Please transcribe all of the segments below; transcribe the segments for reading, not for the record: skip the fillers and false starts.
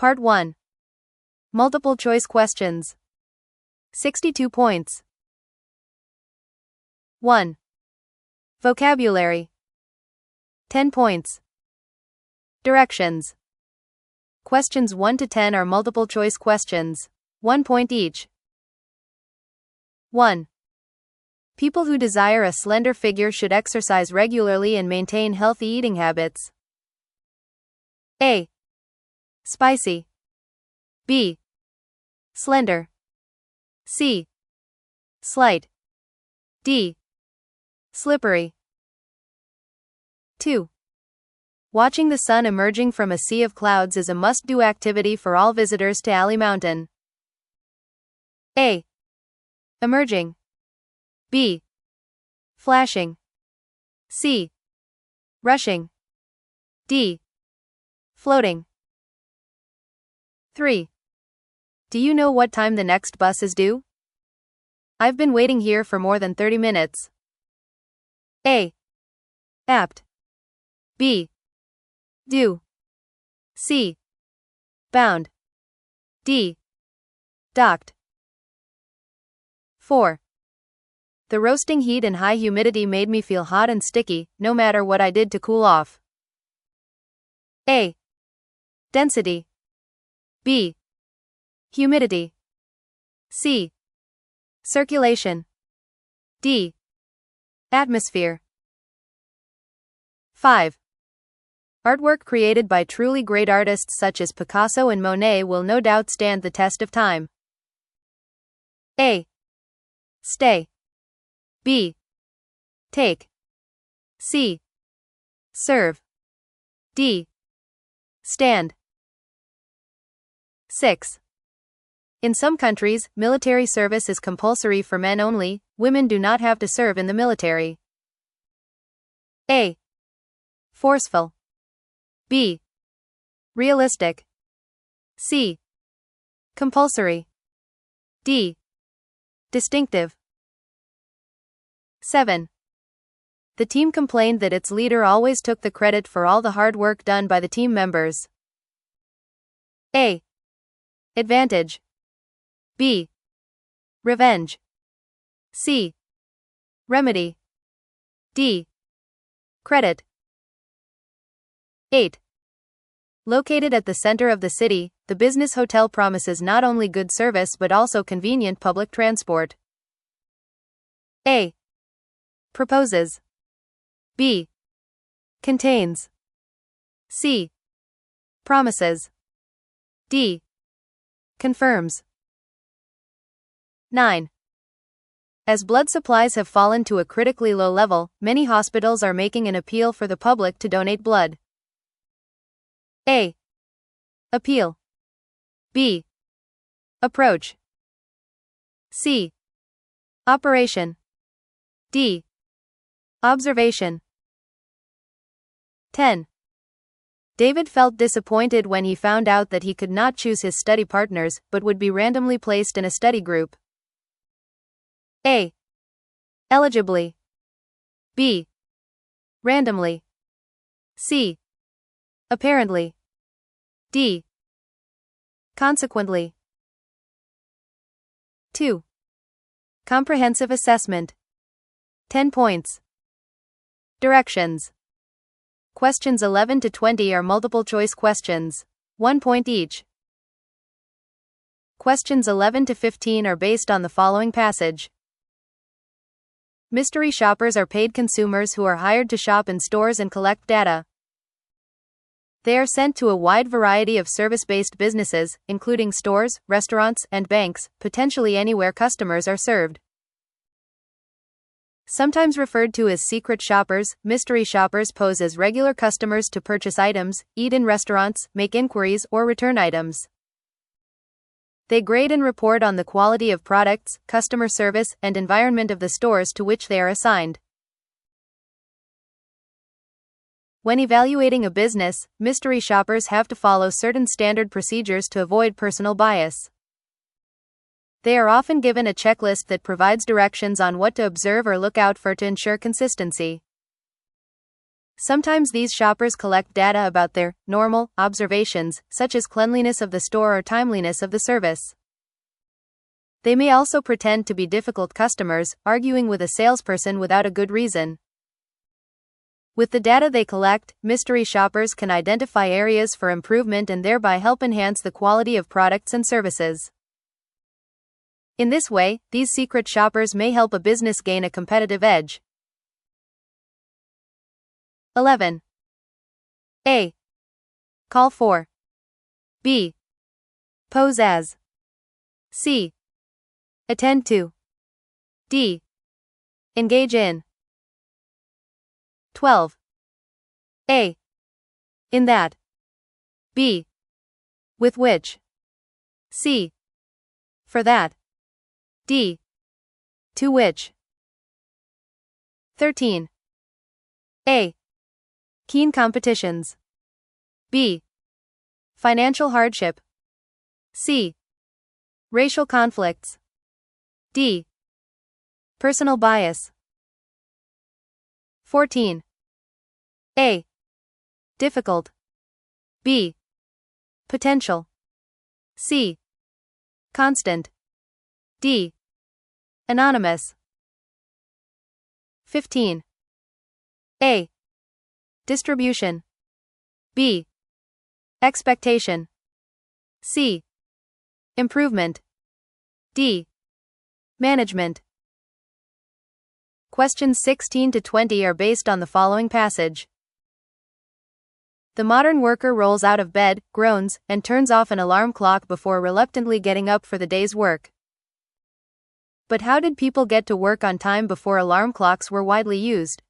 Part 1. Multiple choice questions. 62 points. 1. Vocabulary. 10 points. Directions. Questions 1 to 10 are multiple choice questions. 1 point each. 1. People who desire a slender figure should exercise regularly and maintain healthy eating habits. A. Spicy. B. Slender. C. Slight. D. Slippery. 2. Watching the sun emerging from a sea of clouds is a must-do activity for all visitors to Alley Mountain. A. Emerging. B. Flashing. C. Rushing. D. Floating. 3. Do you know what time the next bus is due? I've been waiting here for more than 30 minutes. A. Apt. B. Due. C. Bound. D. Docked. 4. The roasting heat and high humidity made me feel hot and sticky, no matter what I did to cool off. A. Density. B. Humidity. C. Circulation. D. Atmosphere. 5. Artwork created by truly great artists such as Picasso and Monet will no doubt stand the test of time. A. Stay. B. Take. C. Serve. D. Stand. 6. In some countries, military service is compulsory for men only. Women do not have to serve in the military. A. Forceful. B. Realistic. C. Compulsory. D. Distinctive. 7. The team complained that its leader always took the credit for all the hard work done by the team members. A. Advantage. B. Revenge. C. Remedy. D. Credit. 8. Located at the center of the city, the business hotel promises not only good service but also convenient public transport. A. Proposes. B. Contains. C. Promises. D. Confirms. 9. As blood supplies have fallen to a critically low level, many hospitals are making an appeal for the public to donate blood. A. Appeal. B. Approach. C. Operation. D. Observation. 10. David felt disappointed when he found out that he could not choose his study partners, but would be randomly placed in a study group. A. Eligibly. B. Randomly. C. Apparently. D. Consequently. 2. Comprehensive assessment. 10 points. Directions. Questions 11 to 20 are multiple choice questions. 1 point each. Questions 11 to 15 are based on the following passage. Mystery shoppers are paid consumers who are hired to shop in stores and collect data. They are sent to a wide variety of service-based businesses, including stores, restaurants, and banks, potentially anywhere customers are served. Sometimes referred to as secret shoppers, mystery shoppers pose as regular customers to purchase items, eat in restaurants, make inquiries, or return items. They grade and report on the quality of products, customer service, and environment of the stores to which they are assigned. When evaluating a business, mystery shoppers have to follow certain standard procedures to avoid personal bias. They are often given a checklist that provides directions on what to observe or look out for to ensure consistency. Sometimes these shoppers collect data about their normal observations, such as cleanliness of the store or timeliness of the service. They may also pretend to be difficult customers, arguing with a salesperson without a good reason. With the data they collect, mystery shoppers can identify areas for improvement and thereby help enhance the quality of products and services. In this way, these secret shoppers may help a business gain a competitive edge. 11. A. Call for. B. Pose as. C. Attend to. D. Engage in. 12. A. In that. B. With which. C. For that. D. To which. 13. A. Keen competitions. B. Financial hardship. C. Racial conflicts. D. Personal bias. 14. A. Difficult. B. Potential. C. Constant. D. Anonymous. 15. A. Distribution. B. Expectation. C. Improvement. D. Management. Questions 16 to 20 are based on the following passage. The modern worker rolls out of bed, groans, and turns off an alarm clock before reluctantly getting up for the day's work. But how did people get to work on time before alarm clocks were widely used?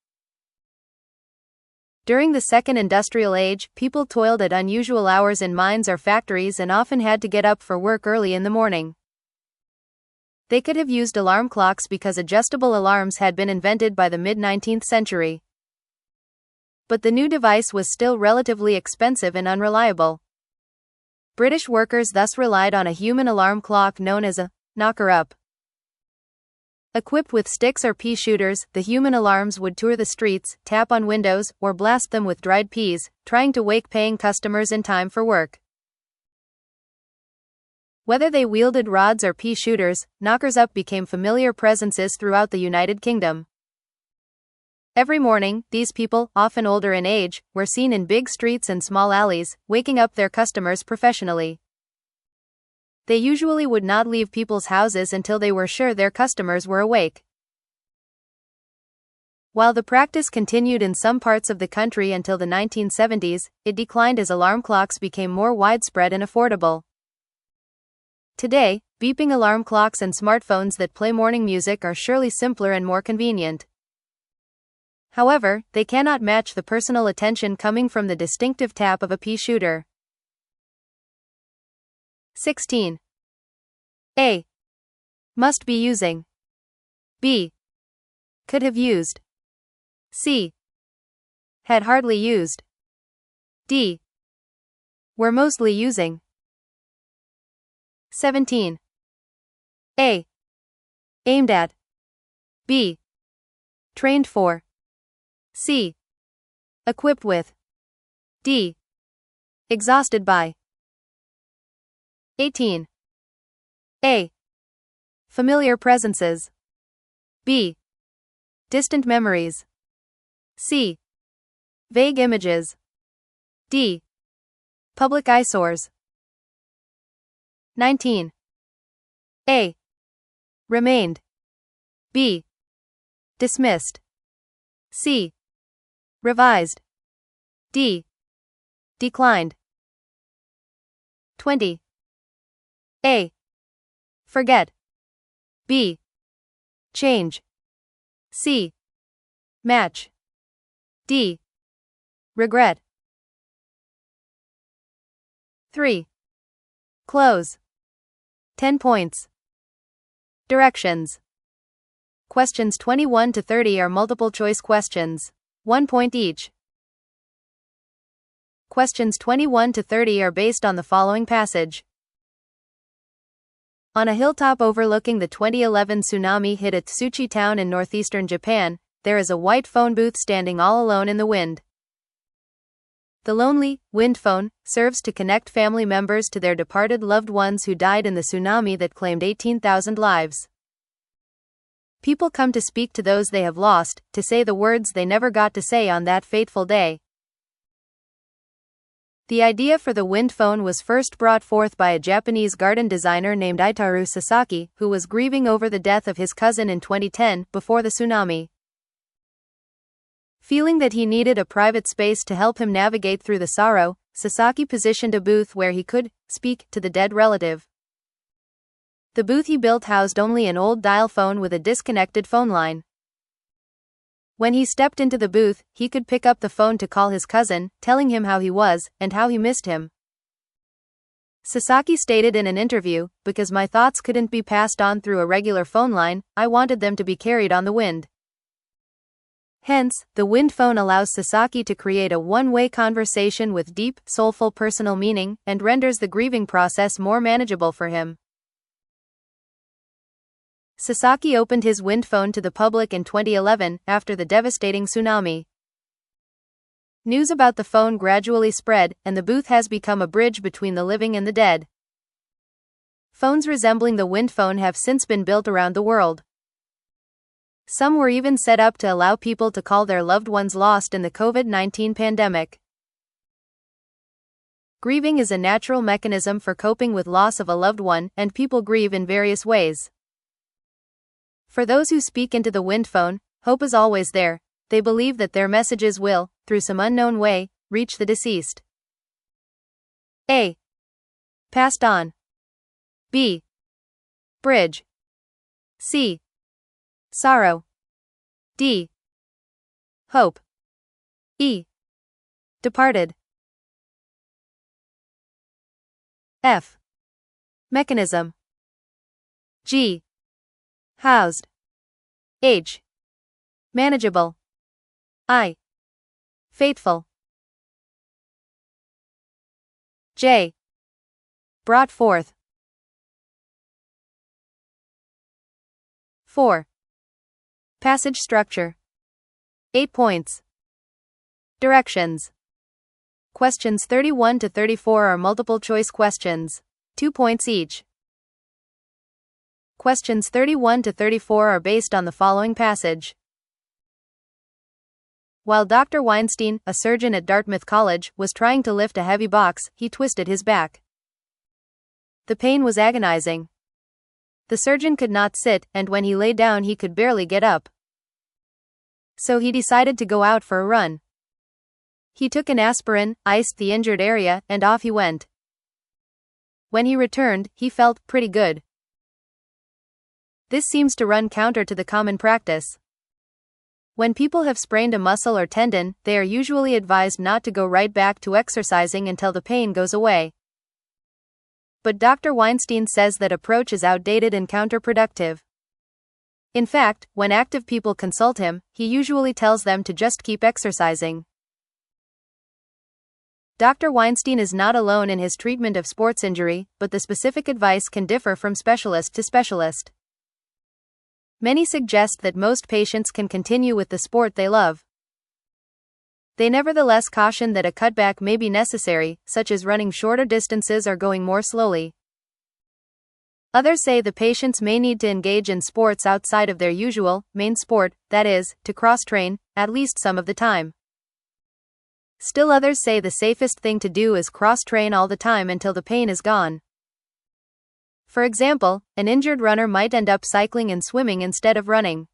During the Second Industrial Age, people toiled at unusual hours in mines or factories and often had to get up for work early in the morning. They could have used alarm clocks because adjustable alarms had been invented by the mid-19th century. But the new device was still relatively expensive and unreliable. British workers thus relied on a human alarm clock known as a knocker-up. Equipped with sticks or pea shooters, the human alarms would tour the streets, tap on windows, or blast them with dried peas, trying to wake paying customers in time for work. Whether they wielded rods or pea shooters, knockers-up became familiar presences throughout the United Kingdom. Every morning, these people, often older in age, were seen in big streets and small alleys, waking up their customers professionally. They usually would not leave people's houses until they were sure their customers were awake. While the practice continued in some parts of the country until the 1970s, it declined as alarm clocks became more widespread and affordable. Today, beeping alarm clocks and smartphones that play morning music are surely simpler and more convenient. However, they cannot match the personal attention coming from the distinctive tap of a pea shooter. 16. A. Must be using. B. Could have used. C. Had hardly used. D. Were mostly using. 17. A. Aimed at. B. Trained for. C. Equipped with. D. Exhausted by. 18. A. Familiar presences. B. Distant memories. C. Vague images. D. Public eyesores. 19. A. Remained. B. Dismissed. C. Revised. D. Declined. 20. A. Forget. B. Change. C. Match. D. Regret. 3. Close. 10 points. Directions. Questions 21 to 30 are multiple choice questions. 1 point each. Questions 21 to 30 are based on the following passage. On a hilltop overlooking the 2011 tsunami hit Tsuchi town in northeastern Japan, there is a white phone booth standing all alone in the wind. The lonely, wind phone serves to connect family members to their departed loved ones who died in the tsunami that claimed 18,000 lives. People come to speak to those they have lost, to say the words they never got to say on that fateful day. The idea for the wind phone was first brought forth by a Japanese garden designer named Itaru Sasaki, who was grieving over the death of his cousin in 2010, before the tsunami. Feeling that he needed a private space to help him navigate through the sorrow, Sasaki positioned a booth where he could speak to the dead relative. The booth he built housed only an old dial phone with a disconnected phone line. When he stepped into the booth, he could pick up the phone to call his cousin, telling him how he was, and how he missed him. Sasaki stated in an interview, "Because my thoughts couldn't be passed on through a regular phone line, I wanted them to be carried on the wind." Hence, the wind phone allows Sasaki to create a one-way conversation with deep, soulful personal meaning, and renders the grieving process more manageable for him. Sasaki opened his wind phone to the public in 2011, after the devastating tsunami. News about the phone gradually spread, and the booth has become a bridge between the living and the dead. Phones resembling the wind phone have since been built around the world. Some were even set up to allow people to call their loved ones lost in the COVID-19 pandemic. Grieving is a natural mechanism for coping with loss of a loved one, and people grieve in various ways. For those who speak into the wind phone, hope is always there. They believe that their messages will, through some unknown way, reach the deceased. A. Passed on. B. Bridge. C. Sorrow. D. Hope. E. Departed. F. Mechanism. G. Housed. H. Manageable. I. Faithful. J. Brought forth. 4. Passage structure. 8 points. Directions. Questions 31 to 34 are multiple choice questions. 2 points each. Questions 31 to 34 are based on the following passage. While Dr. Weinstein, a surgeon at Dartmouth College, was trying to lift a heavy box, he twisted his back. The pain was agonizing. The surgeon could not sit, and when he lay down he could barely get up. So he decided to go out for a run. He took an aspirin, iced the injured area, and off he went. When he returned, he felt pretty good. This seems to run counter to the common practice. When people have sprained a muscle or tendon, they are usually advised not to go right back to exercising until the pain goes away. But Dr. Weinstein says that approach is outdated and counterproductive. In fact, when active people consult him, he usually tells them to just keep exercising. Dr. Weinstein is not alone in his treatment of sports injury, but the specific advice can differ from specialist to specialist. Many suggest that most patients can continue with the sport they love. They nevertheless caution that a cutback may be necessary, such as running shorter distances or going more slowly. Others say the patients may need to engage in sports outside of their usual, main sport, that is, to cross-train, at least some of the time. Still others say the safest thing to do is cross-train all the time until the pain is gone. For example, an injured runner might end up cycling and swimming instead of running.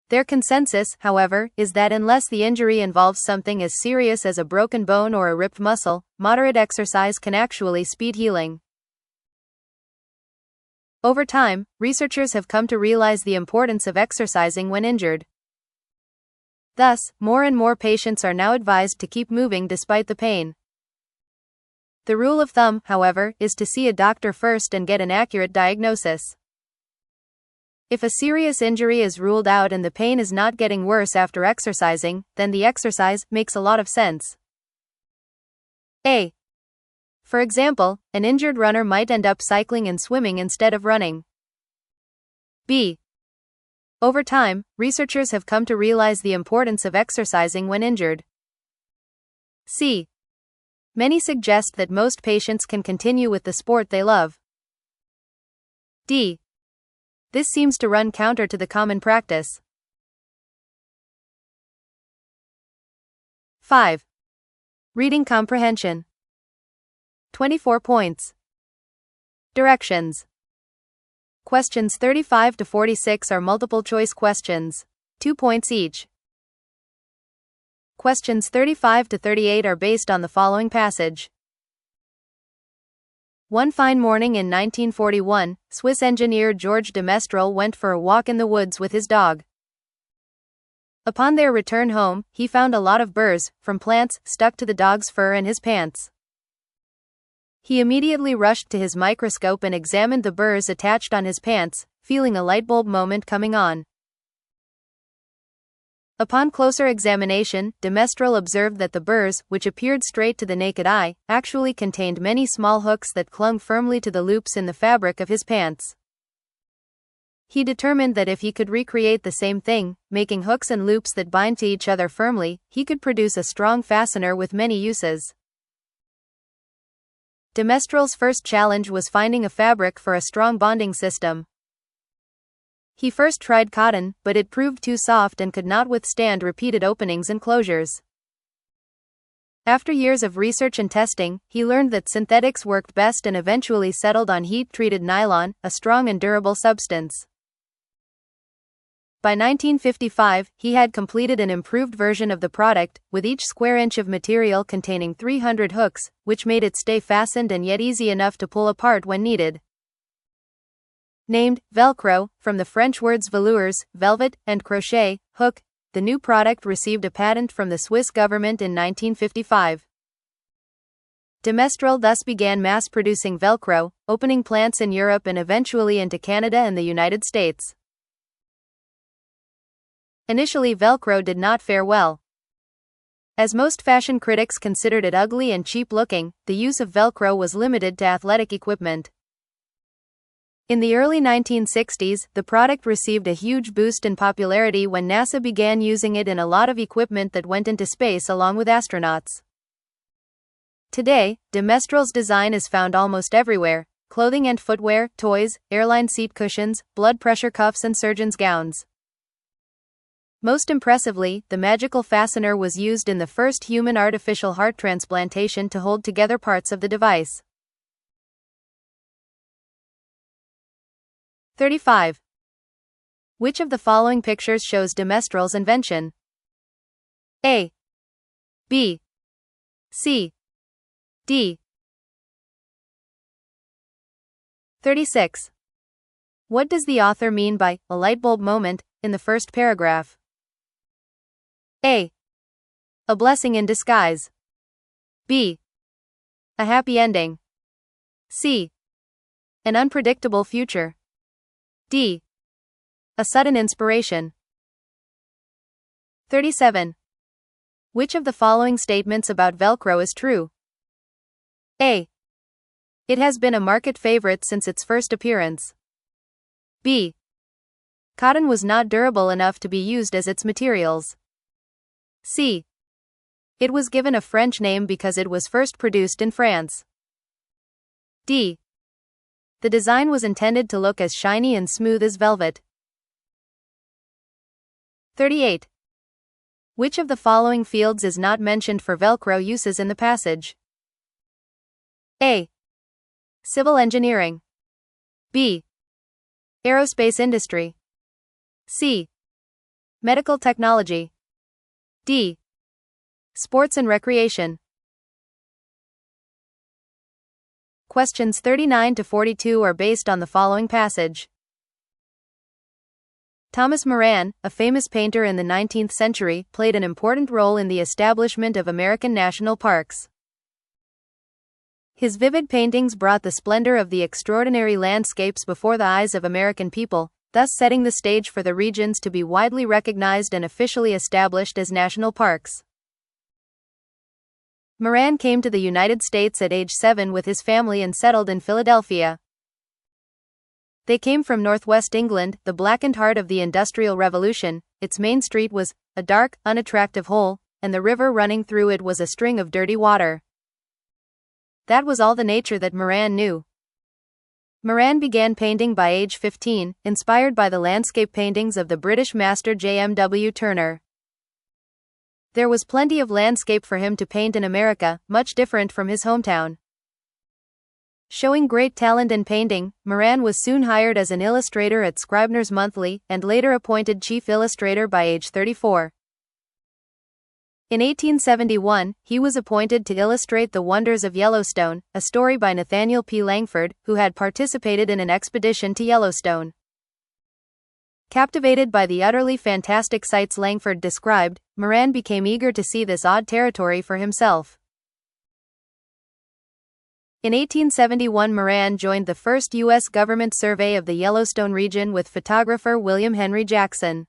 Their consensus, however, is that unless the injury involves something as serious as a broken bone or a ripped muscle, moderate exercise can actually speed healing. Over time, researchers have come to realize the importance of exercising when injured. Thus, more and more patients are now advised to keep moving despite the pain. The rule of thumb, however, is to see a doctor first and get an accurate diagnosis. If a serious injury is ruled out and the pain is not getting worse after exercising, then the exercise makes a lot of sense. A. For example, an injured runner might end up cycling and swimming instead of running. B. Over time, researchers have come to realize the importance of exercising when injured. C. Many suggest that most patients can continue with the sport they love. D. This seems to run counter to the common practice. 5. Reading comprehension. 24 points. Directions. Questions 35 to 46 are multiple choice questions, 2 points each. Questions 35 to 38 are based on the following passage. One fine morning in 1941, Swiss engineer Georges de Mestral went for a walk in the woods with his dog. Upon their return home, he found a lot of burrs, from plants, stuck to the dog's fur and his pants. He immediately rushed to his microscope and examined the burrs attached on his pants, feeling a light bulb moment coming on. Upon closer examination, de Mestral observed that the burrs, which appeared straight to the naked eye, actually contained many small hooks that clung firmly to the loops in the fabric of his pants. He determined that if he could recreate the same thing, making hooks and loops that bind to each other firmly, he could produce a strong fastener with many uses. De Mestral's first challenge was finding a fabric for a strong bonding system. He first tried cotton, but it proved too soft and could not withstand repeated openings and closures. After years of research and testing, he learned that synthetics worked best and eventually settled on heat-treated nylon, a strong and durable substance. By 1955, he had completed an improved version of the product, with each square inch of material containing 300 hooks, which made it stay fastened and yet easy enough to pull apart when needed. Named Velcro, from the French words velours, velvet, and crochet, hook, the new product received a patent from the Swiss government in 1955. De Mestral thus began mass-producing Velcro, opening plants in Europe and eventually into Canada and the United States. Initially, Velcro did not fare well. As most fashion critics considered it ugly and cheap-looking, the use of Velcro was limited to athletic equipment. In the early 1960s, the product received a huge boost in popularity when NASA began using it in a lot of equipment that went into space along with astronauts. Today, de Mestral's design is found almost everywhere: clothing and footwear, toys, airline seat cushions, blood pressure cuffs and surgeons' gowns. Most impressively, the magical fastener was used in the first human artificial heart transplantation to hold together parts of the device. 35. Which of the following pictures shows de Mestral's invention? A, B, C, D. 36. What does the author mean by a light bulb moment in the first paragraph? A. A blessing in disguise. B. A happy ending. C. An unpredictable future. D. A sudden inspiration. 37. Which of the following statements about Velcro is true? A. It has been a market favorite since its first appearance. B. Cotton was not durable enough to be used as its materials. C. It was given a French name because it was first produced in France. D. The design was intended to look as shiny and smooth as velvet. 38. Which of the following fields is not mentioned for Velcro uses in the passage? A. Civil engineering. B. Aerospace industry. C. Medical technology. D. Sports and recreation. Questions 39 to 42 are based on the following passage. Thomas Moran, a famous painter in the 19th century, played an important role in the establishment of American national parks. His vivid paintings brought the splendor of the extraordinary landscapes before the eyes of American people, thus setting the stage for the regions to be widely recognized and officially established as national parks. Moran came to the United States at age 7 with his family and settled in Philadelphia. They came from northwest England, the blackened heart of the Industrial Revolution. Its main street was a dark, unattractive hole, and the river running through it was a string of dirty water. That was all the nature that Moran knew. Moran began painting by age 15, inspired by the landscape paintings of the British master J.M.W. Turner. There was plenty of landscape for him to paint in America, much different from his hometown. Showing great talent in painting, Moran was soon hired as an illustrator at Scribner's Monthly, and later appointed chief illustrator by age 34. In 1871, he was appointed to illustrate The Wonders of Yellowstone, a story by Nathaniel P. Langford, who had participated in an expedition to Yellowstone. Captivated by the utterly fantastic sights Langford described, Moran became eager to see this odd territory for himself. In 1871, Moran joined the first U.S. government survey of the Yellowstone region with photographer William Henry Jackson.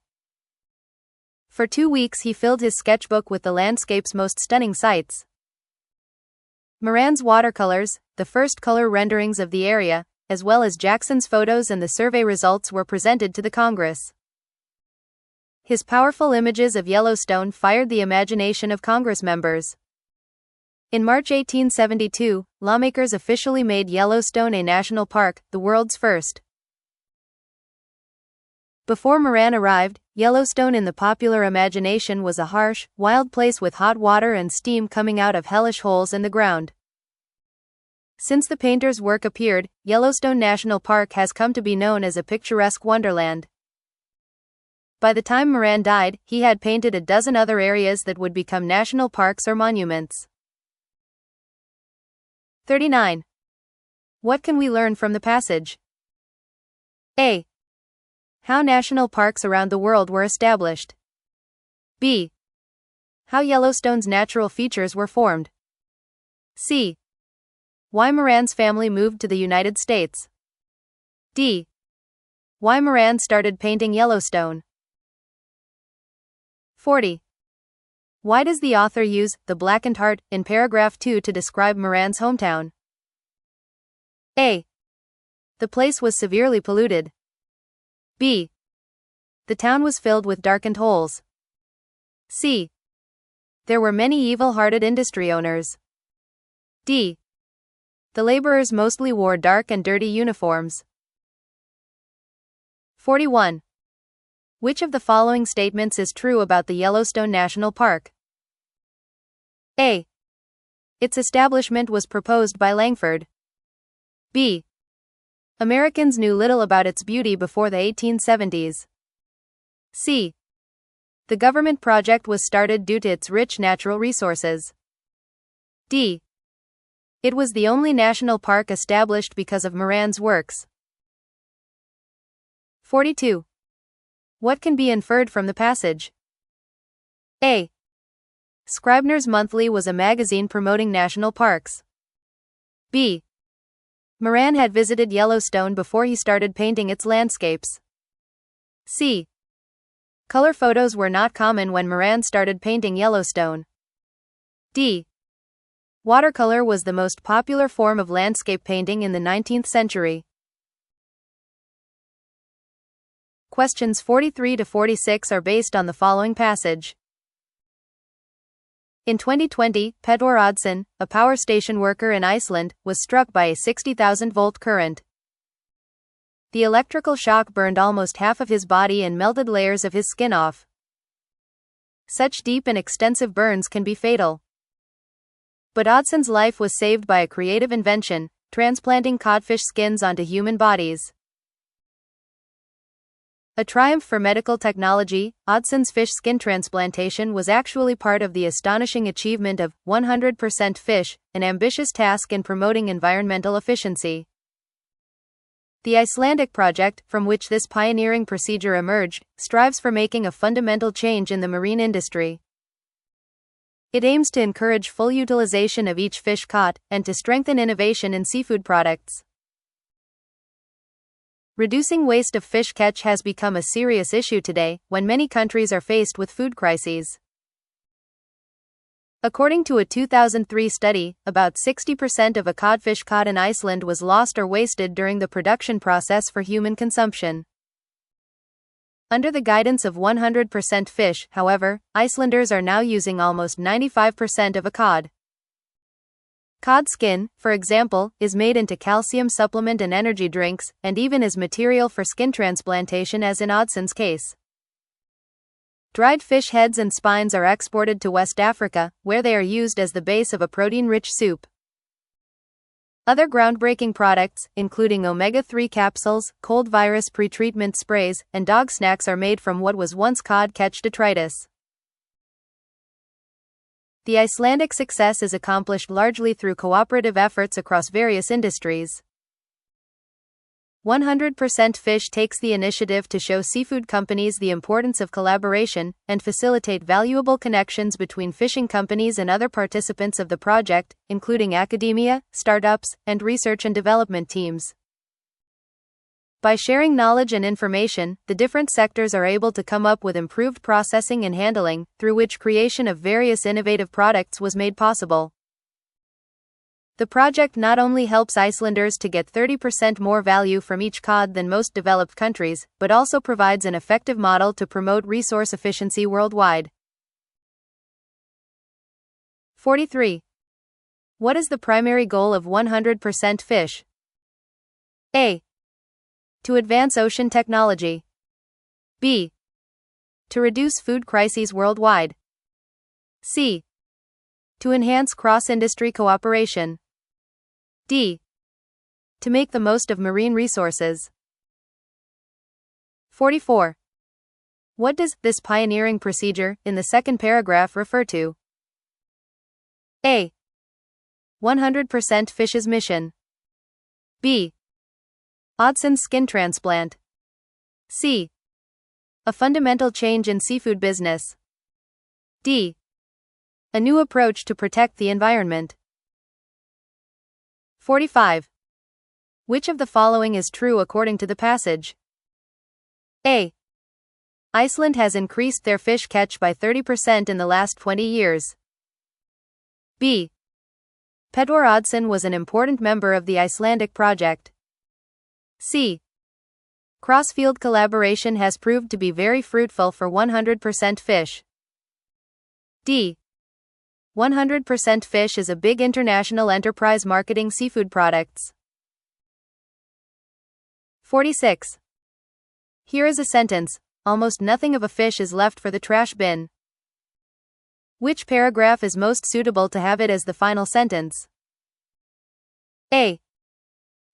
For 2 weeks he filled his sketchbook with the landscape's most stunning sights. Moran's watercolors, the first color renderings of the area, as well as Jackson's photos and the survey results were presented to the Congress. His powerful images of Yellowstone fired the imagination of Congress members. In March 1872, lawmakers officially made Yellowstone a national park, the world's first. Before Moran arrived, Yellowstone in the popular imagination was a harsh, wild place with hot water and steam coming out of hellish holes in the ground. Since the painter's work appeared, Yellowstone National Park has come to be known as a picturesque wonderland. By the time Moran died, he had painted a dozen other areas that would become national parks or monuments. 39. What can we learn from the passage? A. How national parks around the world were established. B. How Yellowstone's natural features were formed. C. Why Moran's family moved to the United States. D. Why Moran started painting Yellowstone. 40. Why does the author use the blackened heart in paragraph 2 to describe Moran's hometown? A. The place was severely polluted. B. The town was filled with darkened holes. C. There were many evil-hearted industry owners. D. The laborers mostly wore dark and dirty uniforms. 41. Which of the following statements is true about the Yellowstone National Park? A. Its establishment was proposed by Langford. B. Americans knew little about its beauty before the 1870s. C. The government project was started due to its rich natural resources. D. It was the only national park established because of Moran's works. 42. What can be inferred from the passage? A. Scribner's Monthly was a magazine promoting national parks. B. Moran had visited Yellowstone before he started painting its landscapes. C. Color photos were not common when Moran started painting Yellowstone. D. Watercolor was the most popular form of landscape painting in the 19th century. Questions 43 to 46 are based on the following passage. In 2020, Pedor Oddsson, a power station worker in Iceland, was struck by a 60,000-volt current. The electrical shock burned almost half of his body and melted layers of his skin off. Such deep and extensive burns can be fatal. But Oddsson's life was saved by a creative invention, transplanting codfish skins onto human bodies. A triumph for medical technology, Oddsson's fish skin transplantation was actually part of the astonishing achievement of 100% fish, an ambitious task in promoting environmental efficiency. The Icelandic project, from which this pioneering procedure emerged, strives for making a fundamental change in the marine industry. It aims to encourage full utilization of each fish caught, and to strengthen innovation in seafood products. Reducing waste of fish catch has become a serious issue today, when many countries are faced with food crises. According to a 2003 study, about 60% of a codfish caught in Iceland was lost or wasted during the production process for human consumption. Under the guidance of 100% fish, however, Icelanders are now using almost 95% of a cod. Cod skin, for example, is made into calcium supplement and energy drinks, and even as material for skin transplantation as in Odson's case. Dried fish heads and spines are exported to West Africa, where they are used as the base of a protein-rich soup. Other groundbreaking products, including omega-3 capsules, cold virus pretreatment sprays, and dog snacks are made from what was once cod catch detritus. The Icelandic success is accomplished largely through cooperative efforts across various industries. 100% Fish takes the initiative to show seafood companies the importance of collaboration and facilitate valuable connections between fishing companies and other participants of the project, including academia, startups, and research and development teams. By sharing knowledge and information, the different sectors are able to come up with improved processing and handling, through which creation of various innovative products was made possible. The project not only helps Icelanders to get 30% more value from each cod than most developed countries, but also provides an effective model to promote resource efficiency worldwide. 43. What is the primary goal of 100% Fish? A. To advance ocean technology. B. To reduce food crises worldwide. C. To enhance cross-industry cooperation. D. To make the most of marine resources. 44. What does this pioneering procedure in the second paragraph refer to? A. 100% Fish's mission. B. Odson's skin transplant. C. A fundamental change in seafood business. D. A new approach to protect the environment. 45. Which of the following is true according to the passage? A. Iceland has increased their fish catch by 30% in the last 20 years. B. Pedwar Oddsson was an important member of the Icelandic project. C. Cross-field collaboration has proved to be very fruitful for 100% Fish. D. 100% Fish is a big international enterprise marketing seafood products. 46. Here is a sentence: almost nothing of a fish is left for the trash bin. Which paragraph is most suitable to have it as the final sentence? A.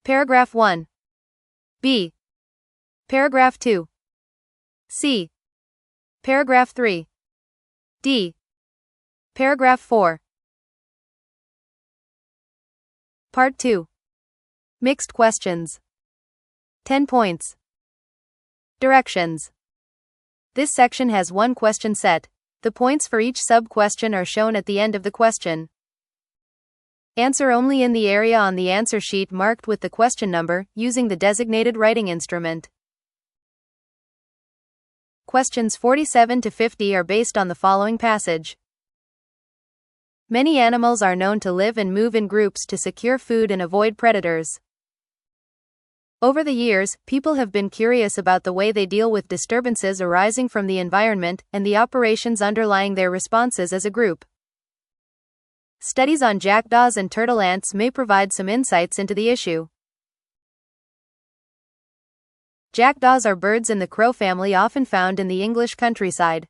Paragraph 1. B. Paragraph 2. C. Paragraph 3. D. Paragraph 4. Part 2. Mixed questions. 10 points. Directions. This section has one question set. The points for each sub-question are shown at the end of the question. Answer only in the area on the answer sheet marked with the question number, using the designated writing instrument. Questions 47 to 50 are based on the following passage. Many animals are known to live and move in groups to secure food and avoid predators. Over the years, people have been curious about the way they deal with disturbances arising from the environment and the operations underlying their responses as a group. Studies on jackdaws and turtle ants may provide some insights into the issue. Jackdaws are birds in the crow family often found in the English countryside.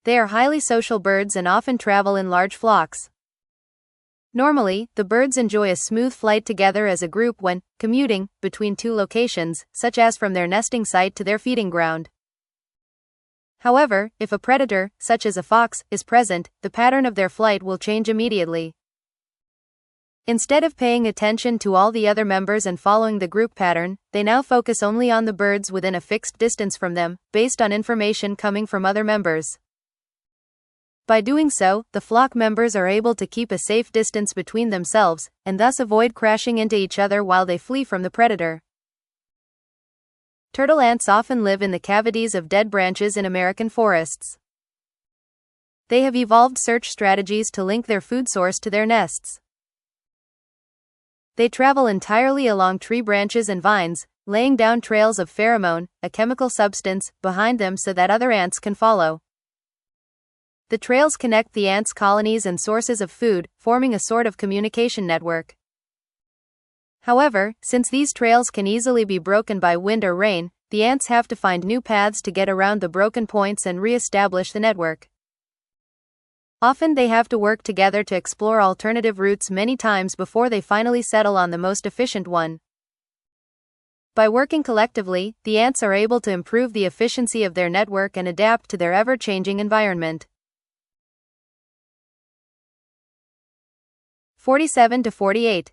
They are highly social birds and often travel in large flocks. Normally, the birds enjoy a smooth flight together as a group when commuting between two locations, such as from their nesting site to their feeding ground. However, if a predator, such as a fox, is present, the pattern of their flight will change immediately. Instead of paying attention to all the other members and following the group pattern, they now focus only on the birds within a fixed distance from them, based on information coming from other members. By doing so, the flock members are able to keep a safe distance between themselves, and thus avoid crashing into each other while they flee from the predator. Turtle ants often live in the cavities of dead branches in American forests. They have evolved search strategies to link their food source to their nests. They travel entirely along tree branches and vines, laying down trails of pheromone, a chemical substance, behind them so that other ants can follow. The trails connect the ants' colonies and sources of food, forming a sort of communication network. However, since these trails can easily be broken by wind or rain, the ants have to find new paths to get around the broken points and re-establish the network. Often they have to work together to explore alternative routes many times before they finally settle on the most efficient one. By working collectively, the ants are able to improve the efficiency of their network and adapt to their ever-changing environment. 47 to 48.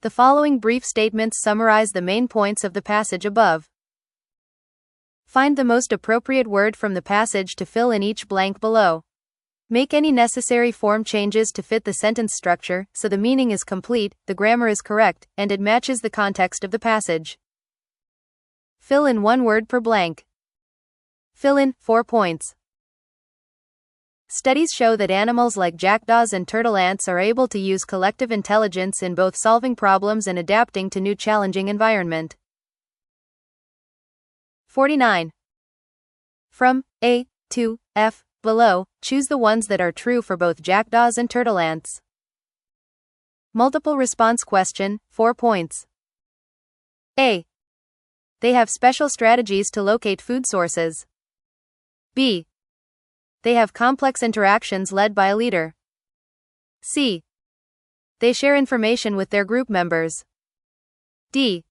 The following brief statements summarize the main points of the passage above. Find the most appropriate word from the passage to fill in each blank below. Make any necessary form changes to fit the sentence structure so the meaning is complete, the grammar is correct, and it matches the context of the passage. Fill in one word per blank. Fill in 4 points. Studies show that animals like jackdaws and turtle ants are able to use collective intelligence in both solving problems and adapting to new challenging environment. 49. From A to F below, choose the ones that are true for both jackdaws and turtle ants. Multiple response question, 4 points. A. They have special strategies to locate food sources. B. They have complex interactions led by a leader. C. They share information with their group members. D.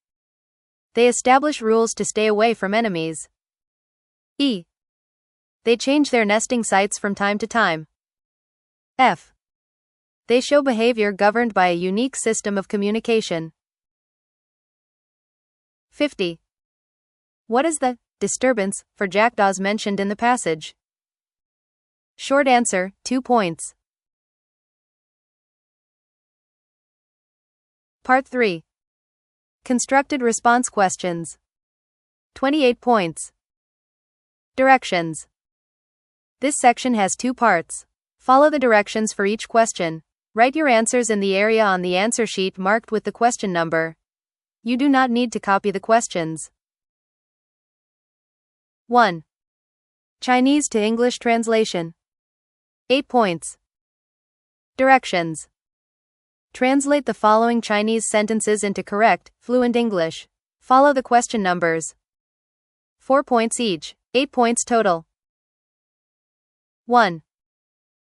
They establish rules to stay away from enemies. E. They change their nesting sites from time to time. F. They show behavior governed by a unique system of communication. 50. What is the disturbance for jackdaws mentioned in the passage? Short answer, 2 points. Part 3. Constructed response questions. 28 points. Directions. This section has 2 parts. Follow the directions for each question. Write your answers in the area on the answer sheet marked with the question number. You do not need to copy the questions. 1. Chinese to English translation. 8 points. Directions. Translate the following Chinese sentences into correct, fluent English. Follow the question numbers. 4 points each, 8 points total. 1.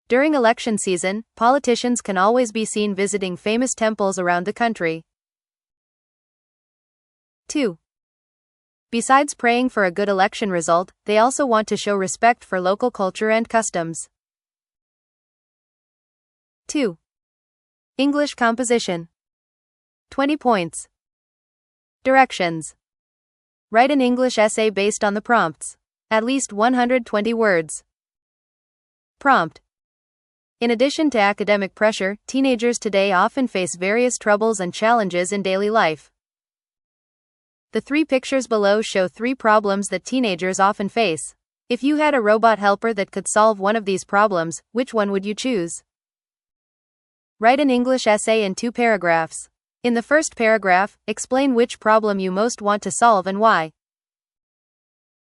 During election season, politicians can always be seen visiting famous temples around the country. 2. Besides praying for a good election result, they also want to show respect for local culture and customs. 2. English composition. 20 points. Directions. Write an English essay based on the prompts. At least 120 words. Prompt. In addition to academic pressure, teenagers today often face various troubles and challenges in daily life. The 3 pictures below show 3 problems that teenagers often face. If you had a robot helper that could solve one of these problems, which one would you choose? Write an English essay in 2 paragraphs. In the first paragraph, explain which problem you most want to solve and why.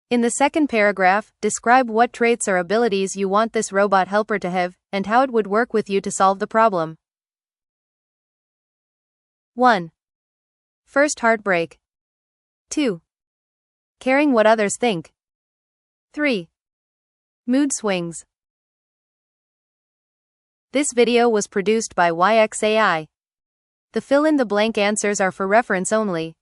In the second paragraph, describe what traits or abilities you want this robot helper to have, and how it would work with you to solve the problem. 1. First heartbreak. 2. Caring what others think. 3. Mood swings. This video was produced by YXAI. The fill-in-the-blank answers are for reference only.